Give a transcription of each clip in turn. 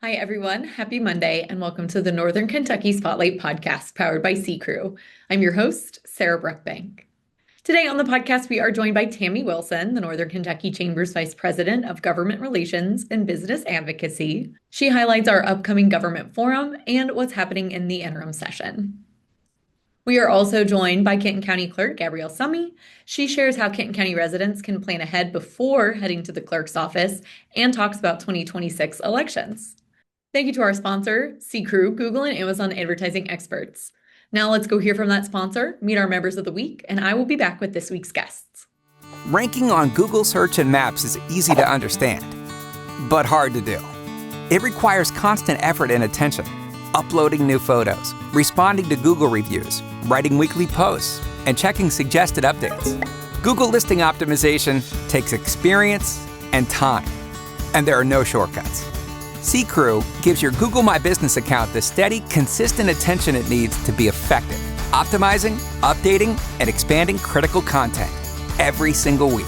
Hi, everyone. Happy Monday, and welcome to the Northern Kentucky Spotlight Podcast powered by CKREU. I'm your host, Sarah Brookbank. Today on the podcast, we are joined by Tami Wilson, the Northern Kentucky Chamber's Vice President of Government Relations and Business Advocacy. She highlights our upcoming government forum and what's happening in the interim session. We are also joined by Kenton County Clerk Gabrielle Summe. She shares how Kenton County residents can plan ahead before heading to the clerk's office and talks about 2026 elections. Thank you to our sponsor, CKREU, Google and Amazon advertising experts. Now let's go hear from that sponsor, meet our members of the week, and I will be back with this week's guests. Ranking on Google Search and Maps is easy to understand, but hard to do. It requires constant effort and attention, uploading new photos, responding to Google reviews, writing weekly posts, and checking suggested updates. Google listing optimization takes experience and time, and there are no shortcuts. CKREU gives your Google My Business account the steady, consistent attention it needs to be effective, optimizing, updating, and expanding critical content every single week.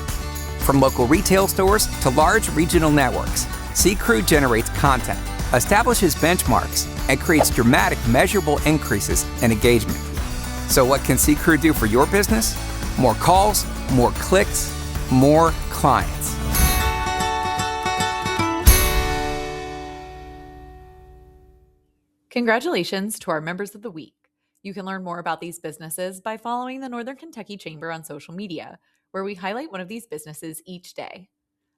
From local retail stores to large regional networks, CKREU generates content, establishes benchmarks, and creates dramatic, measurable increases in engagement. So what can CKREU do for your business? More calls, more clicks, more clients. Congratulations to our members of the week. You can learn more about these businesses by following the Northern Kentucky Chamber on social media, where we highlight one of these businesses each day.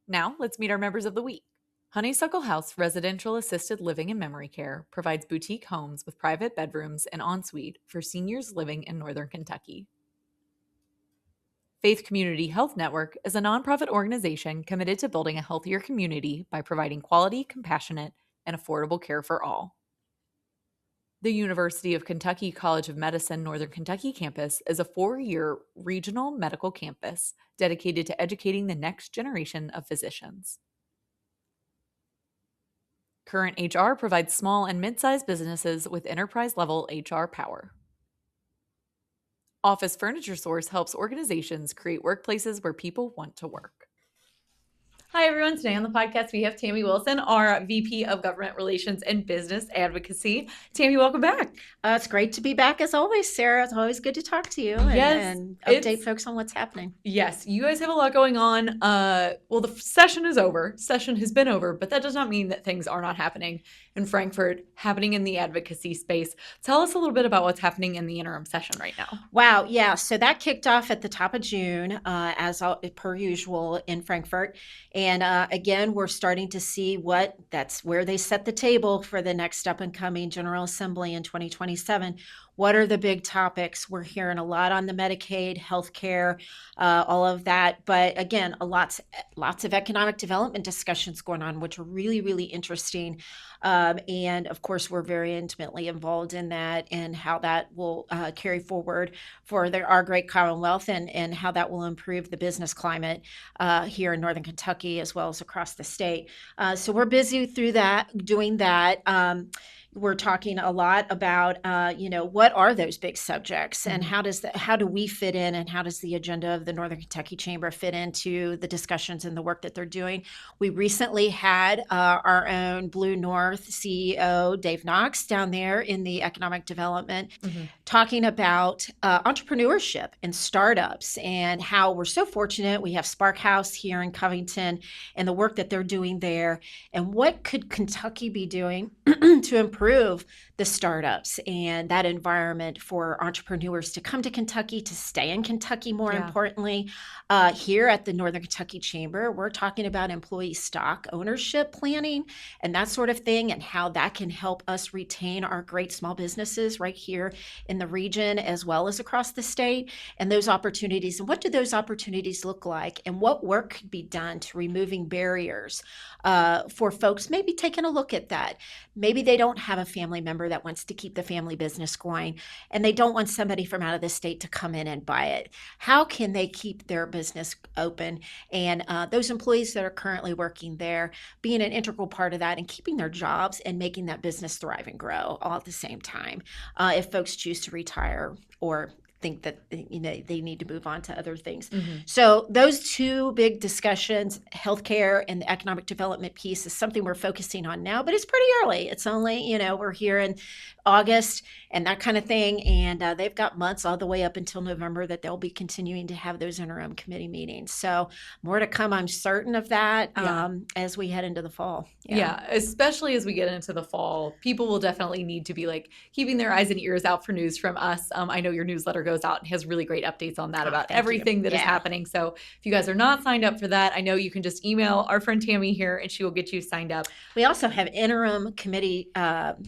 Now, let's meet our members of the week. Honeysuckle House Residential Assisted Living and Memory Care provides boutique homes with private bedrooms and ensuite for seniors living in Northern Kentucky. Faith Community Health Network is a nonprofit organization committed to building a healthier community by providing quality, compassionate, and affordable care for all. The University of Kentucky College of Medicine Northern Kentucky campus is a 4-year regional medical campus dedicated to educating the next generation of physicians. Current HR provides small and mid-sized businesses with enterprise-level HR power. Office Furniture Source helps organizations create workplaces where people want to work. Hi, everyone. Today on the podcast, we have Tami Wilson, our VP of Government Relations and Business Advocacy. Tami, welcome back. It's great to be back as always, Sarah. It's always good to talk to you and update folks on what's happening. Yes, you guys have a lot going on. Well, the session is over. Session has been over, but that does not mean that things are not happening in Frankfort, happening in the advocacy space. Tell us a little bit about what's happening in the interim session right now. Wow. Yeah. So that kicked off at the top of June, as per usual in Frankfort. And again, we're starting to see that's where they set the table for the next up and coming General Assembly in 2027. What are the big topics? We're hearing a lot on the Medicaid, healthcare, all of that. But again, lots of economic development discussions going on, which are really, really interesting. And of course, we're very intimately involved in that and how that will carry forward for our great Commonwealth and how that will improve the business climate here in Northern Kentucky as well as across the state. So we're busy doing that. We're talking a lot about, what are those big subjects and how do we fit in and how does the agenda of the Northern Kentucky Chamber fit into the discussions and the work that they're doing? We recently had our own Blue North CEO, Dave Knox, down there in the economic development talking about entrepreneurship and startups and how we're so fortunate. We have Spark House here in Covington and the work that they're doing there and what could Kentucky be doing to improve the startups and that environment for entrepreneurs to come to Kentucky, to stay in Kentucky, more importantly. Here at the Northern Kentucky Chamber, we're talking about employee stock ownership planning and that sort of thing and how that can help us retain our great small businesses right here in the region as well as across the state and those opportunities. And what do those opportunities look like and what work could be done to removing barriers for folks maybe taking a look at that. Maybe they don't have a family member that wants to keep the family business going and they don't want somebody from out of the state to come in and buy it. How can they keep their business open and those employees that are currently working there being an integral part of that and keeping their jobs and making that business thrive and grow all at the same time if folks choose to retire or think that they need to move on to other things. Mm-hmm. So those two big discussions, healthcare and the economic development piece, is something we're focusing on now, but it's pretty early. It's only, we're here in August and that kind of thing. And they've got months all the way up until November that they'll be continuing to have those interim committee meetings. So more to come, I'm certain of that, as we head into the fall. Yeah, especially as we get into the fall, people will definitely need to be like keeping their eyes and ears out for news from us. I know your newsletter goes out and has really great updates on that about everything that is happening. So if you guys are not signed up for that, I know you can just email our friend Tami here and she will get you signed up. We also have interim committee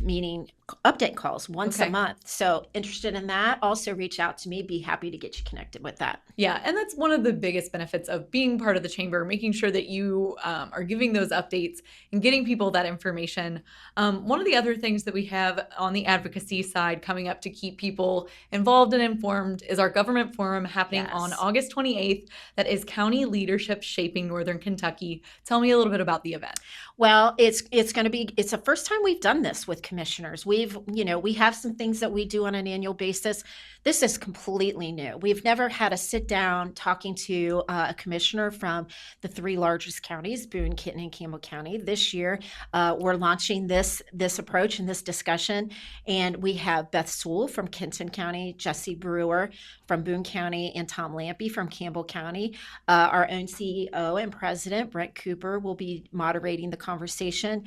meeting update calls once a month. So interested in that, also reach out to me. Be happy to get you connected with that. Yeah, and that's one of the biggest benefits of being part of the chamber, making sure that you are giving those updates and getting people that information. One of the other things that we have on the advocacy side coming up to keep people involved and informed is our government forum happening on August 28th. That is County Leadership Shaping Northern Kentucky. Tell me a little bit about the event. Well, it's the first time we've done this with commissioners. We have some things that we do on an annual basis. This is completely new. We've never had a sit down talking to a commissioner from the three largest counties, Boone, Kenton, and Campbell County. This year, we're launching this approach and this discussion. And we have Beth Sewell from Kenton County, Jesse Brewer from Boone County, and Tom Lampy from Campbell County. Our own CEO and president, Brent Cooper, will be moderating the conversation.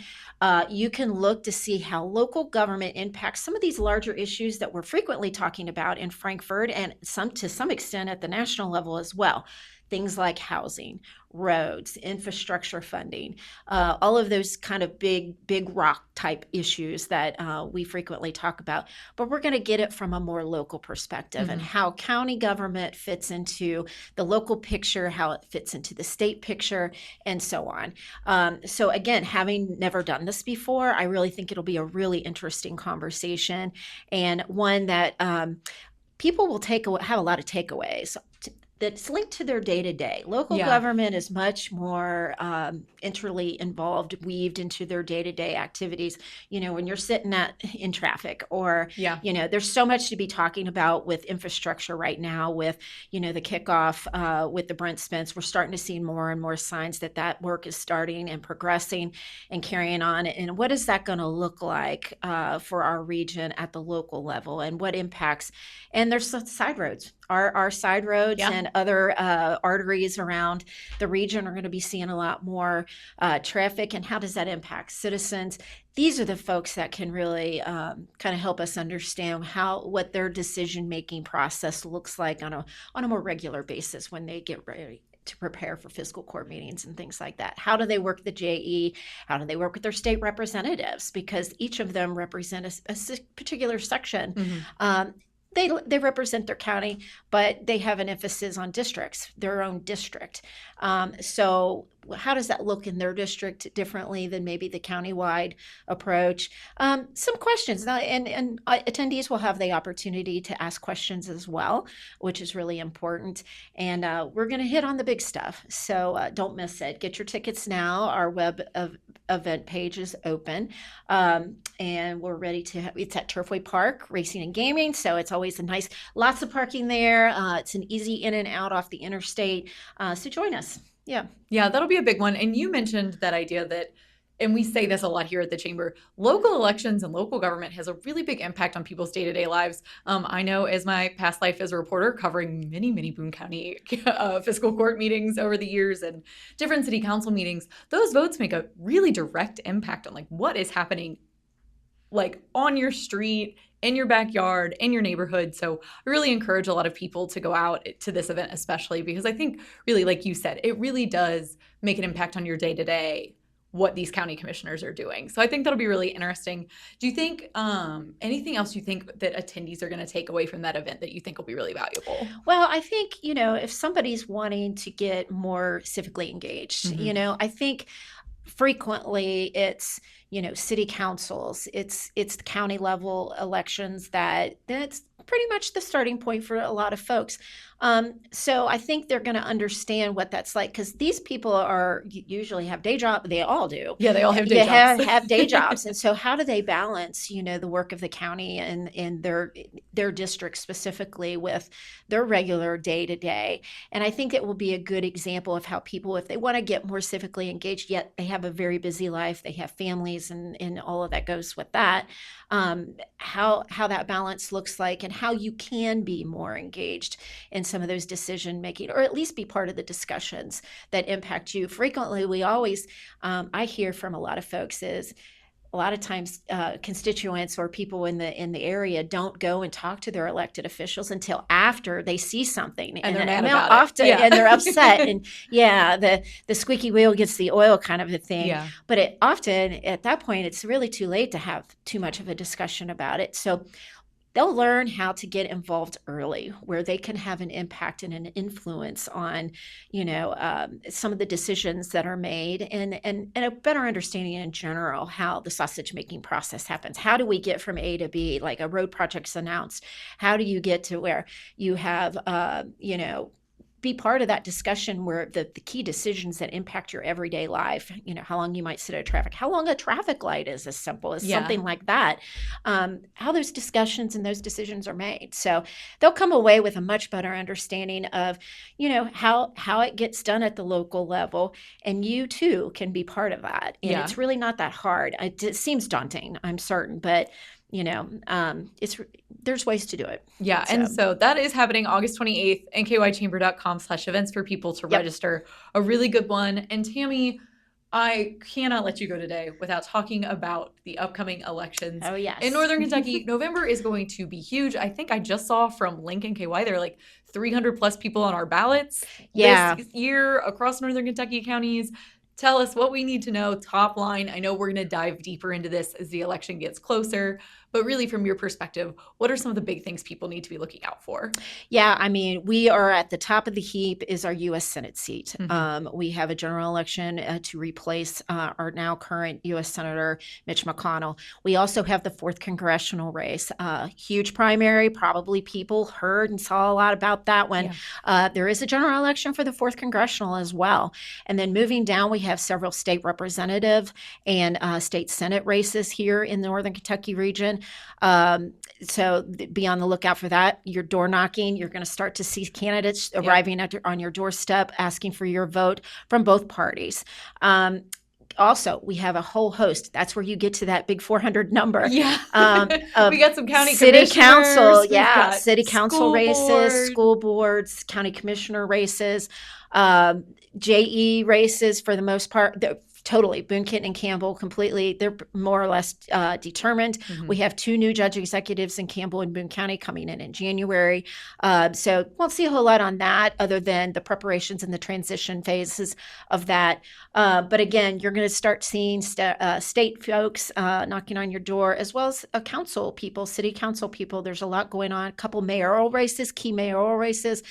You can look to see how local government impacts some of these larger issues that we're frequently talking about in Frankfort, and to some extent at the national level as well. Things like housing, roads, infrastructure funding, all of those kind of big rock type issues that we frequently talk about. But we're going to get it from a more local perspective and how county government fits into the local picture, how it fits into the state picture, and so on. So again, having never done this before, I really think it'll be a really interesting conversation, and one that people will have a lot of takeaways that's linked to their day-to-day. Local government is much more intricately involved, weaved into their day-to-day activities. When you're sitting in traffic, or there's so much to be talking about with infrastructure right now. With the kickoff with the Brent Spence, we're starting to see more and more signs that work is starting and progressing and carrying on. And what is that going to look like for our region at the local level, and what impacts? And there's side roads. Our side roads and other arteries around the region are going to be seeing a lot more traffic, and how does that impact citizens? These are the folks that can really kind of help us understand what their decision-making process looks like on a more regular basis when they get ready to prepare for fiscal court meetings and things like that. How do they work the JE? How do they work with their state representatives? Because each of them represent a particular section. They represent their county, but they have an emphasis on districts, their own district. So how does that look in their district differently than maybe the countywide approach? Some questions, and attendees will have the opportunity to ask questions as well, which is really important. And we're going to hit on the big stuff, so don't miss it. Get your tickets now. Our web event page is open, and we're ready to. It's at Turfway Park Racing and Gaming, so it's always lots of parking there. It's an easy in and out off the interstate. So join us. Yeah, that'll be a big one. And you mentioned that idea that, and we say this a lot here at the Chamber, local elections and local government has a really big impact on people's day-to-day lives. I know as my past life as a reporter covering many, many Boone County fiscal court meetings over the years and different city council meetings, those votes make a really direct impact on what is happening on your street, in your backyard, in your neighborhood. So I really encourage a lot of people to go out to this event, especially because I think really, like you said, it really does make an impact on your day-to-day, what these county commissioners are doing. So I think that'll be really interesting. Do you think anything else you think that attendees are going to take away from that event that you think will be really valuable? Well, I think, if somebody's wanting to get more civically engaged, I think frequently it's city councils, it's county level elections that's pretty much the starting point for a lot of folks. So I think they're going to understand what that's like, because these people usually have day jobs. They all do. Yeah, they all have day jobs. Have day jobs. And so how do they balance, the work of the county and their district specifically with their regular day to day? And I think it will be a good example of how people, if they want to get more civically engaged, yet they have a very busy life, they have families and all of that goes with that, how that balance looks like, and how you can be more engaged in some of those decision making, or at least be part of the discussions that impact you. Frequently, I hear from a lot of folks is a lot of times constituents or people in the area don't go and talk to their elected officials until after they see something, and they're mad about it. And they're upset, and the squeaky wheel gets the oil kind of a thing. Yeah. But often at that point, it's really too late to have too much of a discussion about it. So they'll learn how to get involved early, where they can have an impact and an influence on, some of the decisions that are made, and a better understanding in general how the sausage making process happens. How do we get from A to B? Like a road project's announced, how do you get to where you have, be part of that discussion where the key decisions that impact your everyday life, how long you might sit at traffic, how long a traffic light is, as simple as something like that, how those discussions and those decisions are made. So they'll come away with a much better understanding of, how it gets done at the local level, and you too can be part of that. And it's really not that hard. It seems daunting, I'm certain, but there's ways to do it. Yeah. And so that is happening August 28th, nkychamber.com/events for people to register. A really good one. And Tami, I cannot let you go today without talking about the upcoming elections. Oh, yes. In Northern Kentucky. November is going to be huge. I think I just saw from Link NKY, there are like 300 plus people on our ballots this year across Northern Kentucky counties. Tell us what we need to know, top line. I know we're going to dive deeper into this as the election gets closer, but really from your perspective, what are some of the big things people need to be looking out for? Yeah, I mean, we are at the top of the heap is our U.S. Senate seat. Mm-hmm. We have a general election to replace our now current U.S. Senator Mitch McConnell. We also have the 4th congressional race, huge primary. Probably people heard and saw a lot about that one. Yeah. There is a general election for the 4th congressional as well. And then moving down, we have several state representative and state Senate races here in the Northern Kentucky region. So be on the lookout for that. You're door knocking. You're going to start to see candidates arriving on your doorstep asking for your vote from both parties. Also, we have a whole host. That's where you get to that big 400 number. Yeah. We got some county city council. City council races, school boards, county commissioner races, JE races for the most part. Totally. Boone, Kenton, and Campbell completely. They're more or less determined. Mm-hmm. We have 2 new judge executives in Campbell and Boone County coming in January. So won't see a whole lot on that other than the preparations and the transition phases of that. But again, you're going to start seeing state folks knocking on your door, as well as council people, city council people. There's a lot going on. A couple mayoral races, key mayoral races.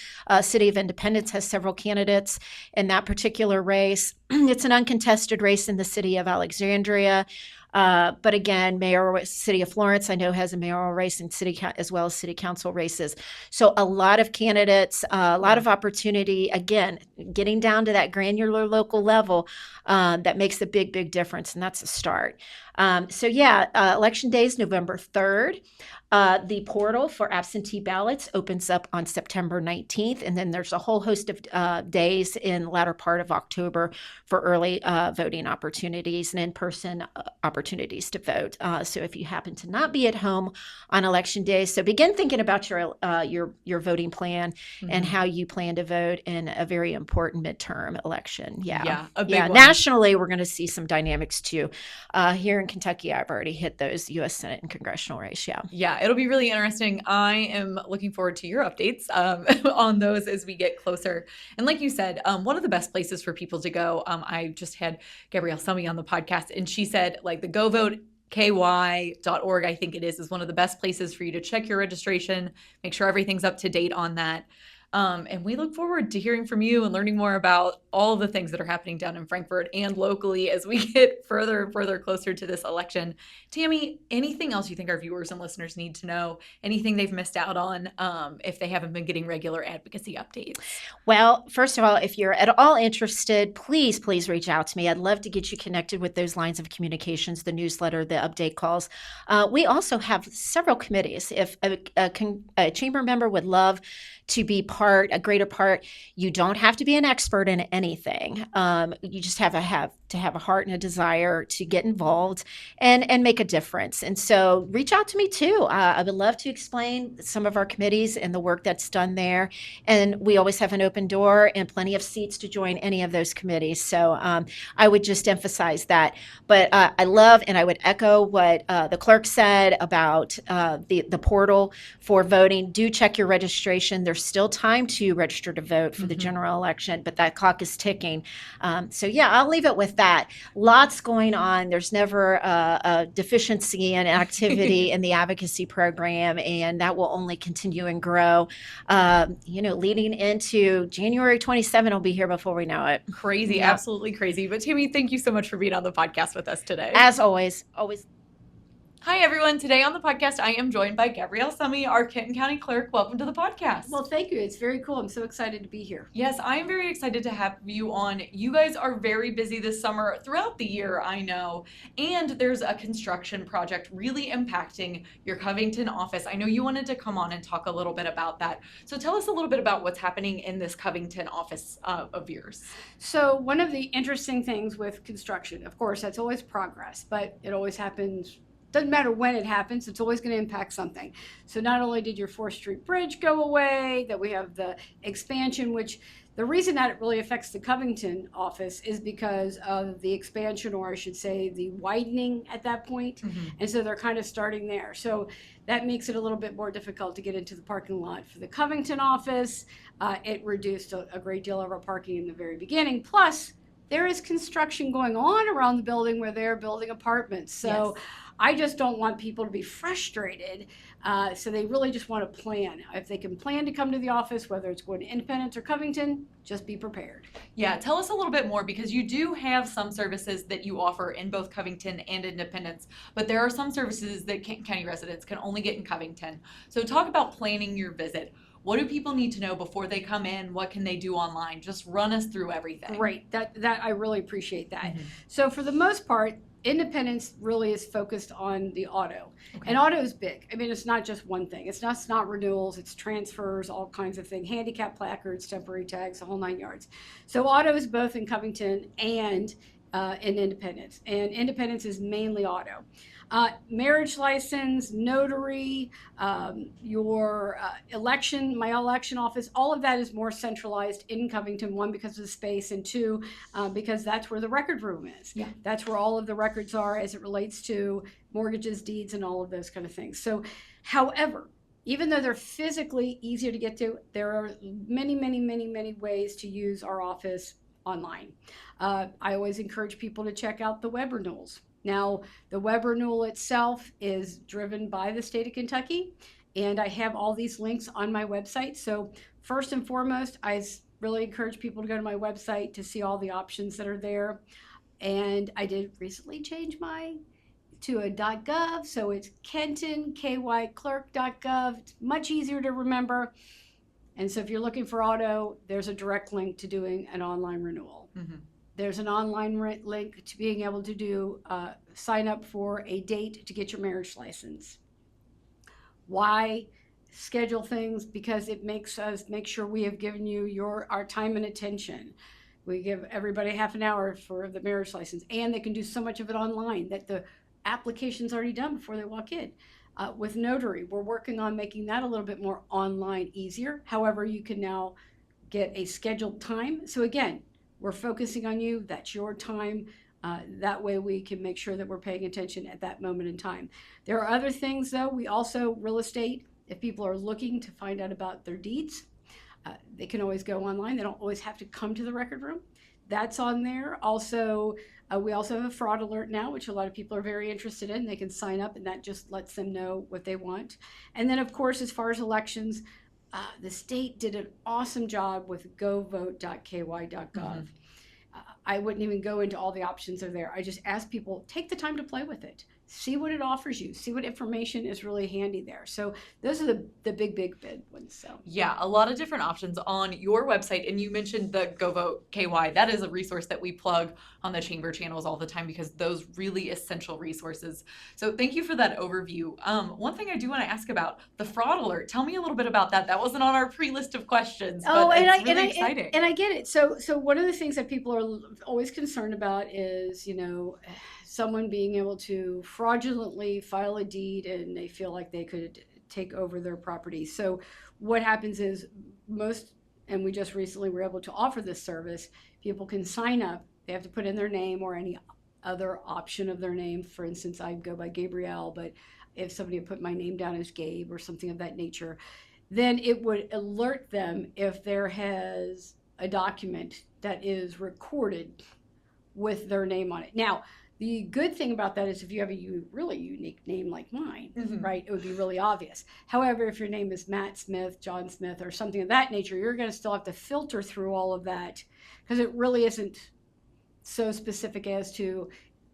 City of Independence has several candidates in that particular race. It's an uncontested race in the city of Alexandria. But again, city of Florence, I know, has a mayoral race and as well as city council races. So a lot of candidates, a lot of opportunity. Again, getting down to that granular local level that makes a big, big difference. And that's a start. Election day is November 3rd. The portal for absentee ballots opens up on September 19th, and then there's a whole host of days in the latter part of October for early voting opportunities and in-person opportunities to vote. So if you happen to not be at home on election day, so begin thinking about your voting plan and how you plan to vote in a very important midterm election. A big one. Nationally, we're going to see some dynamics too. Here in Kentucky, I've already hit those U.S. Senate and congressional race. Yeah, it'll be really interesting. I am looking forward to your updates on those as we get closer. And like you said, one of the best places for people to go, I just had Gabrielle Summe on the podcast, and she said like the govoteky.org, I think it is one of the best places for you to check your registration, make sure everything's up to date on that. And we look forward to hearing from you and learning more about all the things that are happening down in Frankfort and locally as we get further and further closer to this election. Tami, anything else you think our viewers and listeners need to know? Anything they've missed out on if they haven't been getting regular advocacy updates? Well, first of all, if you're at all interested, please reach out to me. I'd love to get you connected with those lines of communications, the newsletter, the update calls. We also have several committees. If a chamber member would love to be a greater part, you don't have to be an expert in anything. You just have to have a heart and a desire to get involved and make a difference. And so reach out to me too. I would love to explain some of our committees and the work that's done there. And we always have an open door and plenty of seats to join any of those committees. So I would just emphasize that. But I love, and I would echo what the clerk said about the portal for voting. Do check your registration. There's still time to register to vote for the general election, but that clock is ticking. So yeah, I'll leave it with that. Lots going on. There's never a deficiency in activity in the advocacy program, and that will only continue and grow. Leading into January 27 will be here before we know it. Crazy, yep. Absolutely crazy. But Tami, thank you so much for being on the podcast with us today. As always. Hi, everyone. Today on the podcast, I am joined by Gabrielle Summe, our Kenton County Clerk. Welcome to the podcast. Well, thank you. It's very cool. I'm so excited to be here. Yes, I am very excited to have you on. You guys are very busy this summer, throughout the year, I know. And there's a construction project really impacting your Covington office. I know you wanted to come on and talk a little bit about that. So tell us a little bit about what's happening in this Covington office of yours. So one of the interesting things with construction, of course, that's always progress, but it always happens. Doesn't matter when it happens, it's always going to impact something. So not only did your 4th Street Bridge go away, that we have the expansion, which the reason that it really affects the Covington office is because of the expansion, or I should say the widening at that point. And so they're kind of starting there. So that makes it a little bit more difficult to get into the parking lot for the Covington office. It reduced a great deal of our parking in the very beginning. Plus, there is construction going on around the building where they're building apartments. So yes. I just don't want people to be frustrated. So they really just want to plan. If they can plan to come to the office, whether it's going to Independence or Covington, just be prepared. Yeah, tell us a little bit more, because you do have some services that you offer in both Covington and Independence, but there are some services that Kenton County residents can only get in Covington. So talk about planning your visit. What do people need to know before they come in? What can they do online? Just run us through everything. Great. That I really appreciate that. So for the most part, Independence really is focused on the auto. Okay. And auto is big. I mean, it's not just one thing. It's not renewals, it's transfers, all kinds of things, handicap placards, temporary tags, the whole 9 yards. So auto is both in Covington and in Independence. And Independence is mainly auto. Marriage license, notary, your election, my election office, all of that is more centralized in Covington, 1, because of the space, and 2, because that's where the record room is. Yeah. That's where all of the records are as it relates to mortgages, deeds, and all of those kind of things. So, however, even though they're physically easier to get to, there are many ways to use our office online. I always encourage people to check out the web renewals. Now, the web renewal itself is driven by the state of Kentucky, and I have all these links on my website. So first and foremost, I really encourage people to go to my website to see all the options that are there. And I did recently change to a .gov, so it's Kenton, NKYClerk.gov. It's much easier to remember. And so if you're looking for auto, there's a direct link to doing an online renewal. There's an online link to being able to do sign up for a date to get your marriage license. Why schedule things? Because it makes us make sure we have given you our time and attention. We give everybody half an hour for the marriage license, and they can do so much of it online that the application's already done before they walk in. With notary, we're working on making that a little bit more online, easier. However, you can now get a scheduled time. So again, we're focusing on you. That's your time. That way we can make sure that we're paying attention at that moment in time. There are other things, though. We also, real estate, if people are looking to find out about their deeds, they can always go online. They don't always have to come to the record room. That's on there. Also, we also have a fraud alert now, which a lot of people are very interested in. They can sign up, and that just lets them know what they want. And then, of course, as far as elections, The state did an awesome job with govote.ky.gov. I wouldn't even go into all the options that are there. I just ask people, take the time to play with it. See what it offers you. See what information is really handy there. So those are the big ones. So yeah, a lot of different options on your website. And you mentioned the Go Vote KY. That is a resource that we plug on the chamber channels all the time because those really essential resources. So thank you for that overview. One thing I do want to ask about the fraud alert. Tell me a little bit about that. That wasn't on our pre-list of questions, but it's really exciting. And I get it. So one of the things that people are always concerned about is, someone being able to fraudulently file a deed and they feel like they could take over their property. So what happens is and we just recently were able to offer this service, people can sign up. They have to put in their name or any other option of their name. For instance, I go by Gabrielle, but if somebody had put my name down as Gabe or something of that nature, then it would alert them if there has a document that is recorded with their name on it. Now, the good thing about that is if you have a really unique name like mine, right, it would be really obvious. However, if your name is Matt Smith, John Smith, or something of that nature, you're going to still have to filter through all of that because it really isn't so specific as to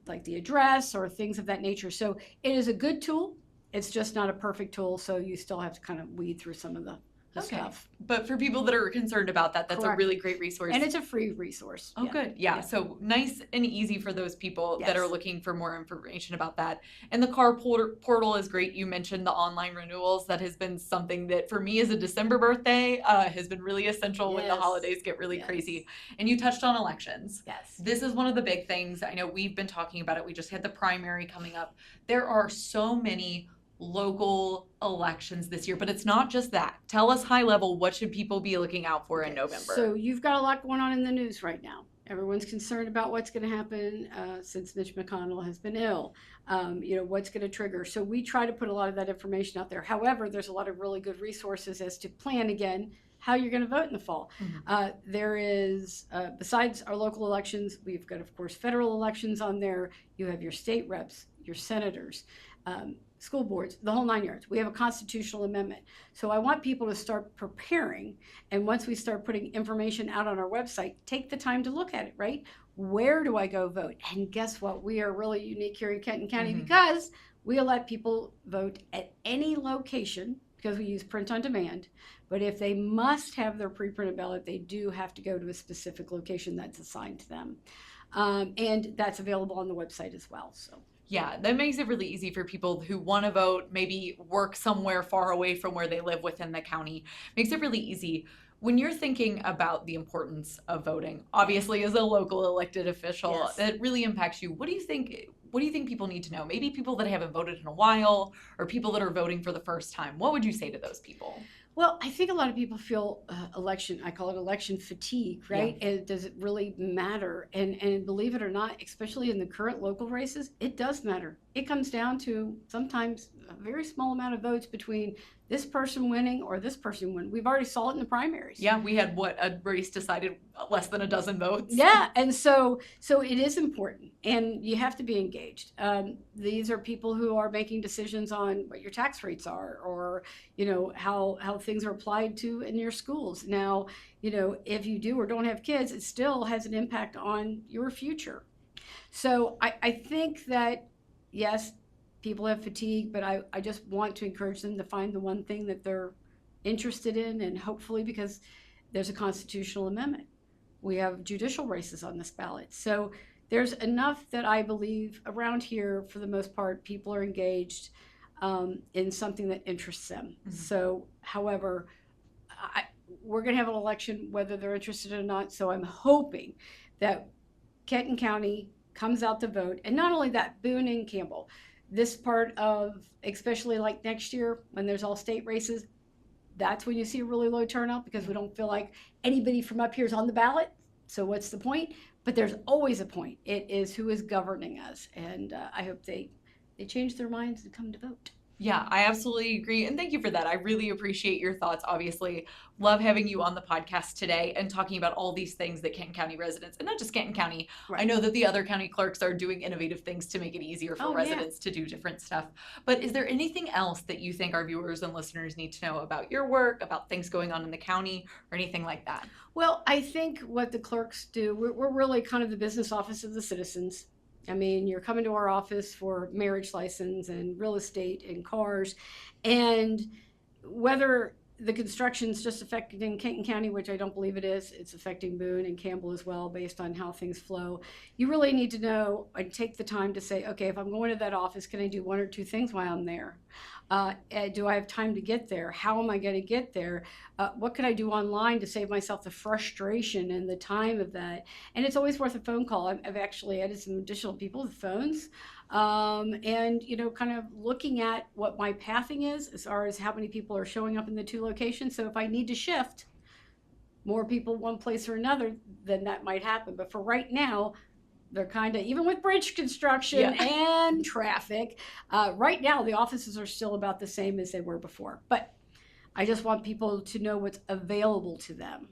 like the address or things of that nature. So it is a good tool. It's just not a perfect tool. So you still have to kind of weed through some of the stuff. But for people that are concerned about that, that's Correct. a really great resource. And it's a free resource. Oh, good. Yeah. So nice and easy for those people that are looking for more information about that. And the car portal is great. You mentioned the online renewals. That has been something that for me as a December birthday has been really essential when the holidays get really crazy. And you touched on elections. Yes. This is one of the big things. I know we've been talking about it. We just had the primary coming up. There are so many local elections this year, but it's not just that. Tell us high level, what should people be looking out for in November? So you've got a lot going on in the news right now. Everyone's concerned about what's going to happen since Mitch McConnell has been ill. What's going to trigger. So we try to put a lot of that information out there. However, there's a lot of really good resources as to plan again how you're going to vote in the fall. There is, besides our local elections, we've got, of course, federal elections on there. You have your state reps, your senators, school boards, the whole 9 yards. We have a constitutional amendment. So I want people to start preparing. And once we start putting information out on our website, take the time to look at it, right? Where do I go vote? And guess what? We are really unique here in Kenton County because we let people vote at any location because we use print on demand. But if they must have their pre-printed ballot, they do have to go to a specific location that's assigned to them. And that's available on the website as well. So. Yeah, that makes it really easy for people who want to vote, maybe work somewhere far away from where they live within the county. Makes it really easy. When you're thinking about the importance of voting, obviously as a local elected official, that really impacts you. What do you think people need to know? Maybe people that haven't voted in a while or people that are voting for the first time. What would you say to those people? Well, I think a lot of people feel I call it election fatigue, right? Yeah. And does it really matter? And believe it or not, especially in the current local races, it does matter. It comes down to sometimes a very small amount of votes between this person winning or this person winning. We've already saw it in the primaries. Yeah, we had a race decided less than a dozen votes. Yeah, and so it is important, and you have to be engaged. These are people who are making decisions on what your tax rates are, or how things are applied to in your schools. Now, if you do or don't have kids, it still has an impact on your future. So I think that yes, people have fatigue, but I just want to encourage them to find the one thing that they're interested in, and hopefully, because there's a constitutional amendment, we have judicial races on this ballot. So there's enough that I believe around here, for the most part, people are engaged in something that interests them. So, however, we're going to have an election whether they're interested or not. So I'm hoping that Kenton County comes out to vote. And not only that, Boone and Campbell. This part of, especially like next year when there's all state races, that's when you see a really low turnout because we don't feel like anybody from up here is on the ballot. So what's the point? But there's always a point. It is who is governing us. And I hope they change their minds and come to vote. Yeah, I absolutely agree. And thank you for that. I really appreciate your thoughts. Obviously, love having you on the podcast today and talking about all these things that Kenton County residents, and not just Kenton County. Right. I know that the other county clerks are doing innovative things to make it easier for residents to do different stuff. But is there anything else that you think our viewers and listeners need to know about your work, about things going on in the county, or anything like that? Well, I think what the clerks do, we're really kind of the business office of the citizens. I mean, you're coming to our office for marriage license and real estate and cars. And whether the construction's just affecting Kenton County, which I don't believe it is, it's affecting Boone and Campbell as well, based on how things flow. You really need to know and take the time to say, okay, if I'm going to that office, can I do one or two things while I'm there? Do I have time to get there? How am I going to get there? What can I do online to save myself the frustration and the time of that? And it's always worth a phone call. I've actually added some additional people with phones. And, kind of looking at what my pathing is as far as how many people are showing up in the two locations. So if I need to shift more people one place or another, then that might happen. But for right now, they're kind of, even with bridge construction and traffic, right now the offices are still about the same as they were before. But I just want people to know what's available to them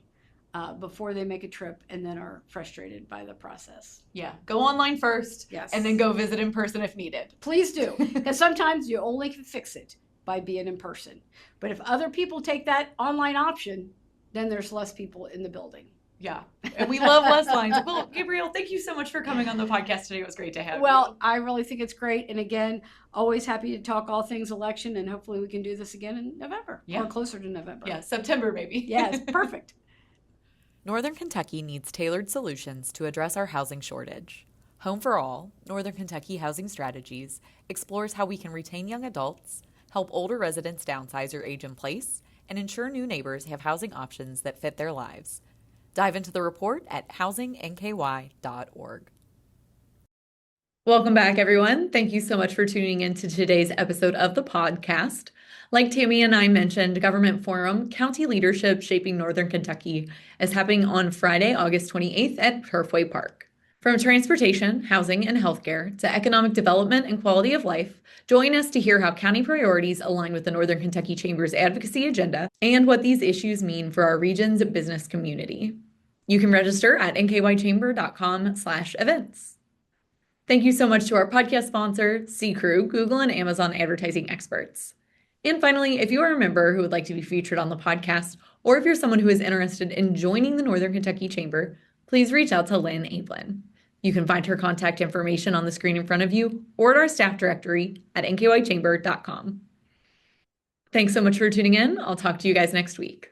before they make a trip and then are frustrated by the process. Yeah, go online first, and then go visit in person if needed. Please do, because sometimes you only can fix it by being in person. But if other people take that online option, then there's less people in the building. Yeah, and we love less lines. Well, Gabrielle, thank you so much for coming on the podcast today. It was great to have you. Well, I really think it's great. And again, always happy to talk all things election, and hopefully we can do this again in November or closer to November. Yeah, September maybe. Yes, perfect. Northern Kentucky needs tailored solutions to address our housing shortage. Home for All, Northern Kentucky Housing Strategies, explores how we can retain young adults, help older residents downsize or age in place, and ensure new neighbors have housing options that fit their lives. Dive into the report at housingNKY.org. Welcome back, everyone. Thank you so much for tuning in to today's episode of the podcast. Like Tami and I mentioned, Government Forum, County Leadership Shaping Northern Kentucky is happening on Friday, August 28th at Turfway Park. From transportation, housing, and healthcare to economic development and quality of life, join us to hear how county priorities align with the Northern Kentucky Chamber's advocacy agenda and what these issues mean for our region's business community. You can register at nkychamber.com/events. Thank you so much to our podcast sponsor, CKREU, Google and Amazon advertising experts. And finally, if you are a member who would like to be featured on the podcast, or if you're someone who is interested in joining the Northern Kentucky Chamber, please reach out to Lynn Aplin. You can find her contact information on the screen in front of you or at our staff directory at nkychamber.com. Thanks so much for tuning in. I'll talk to you guys next week.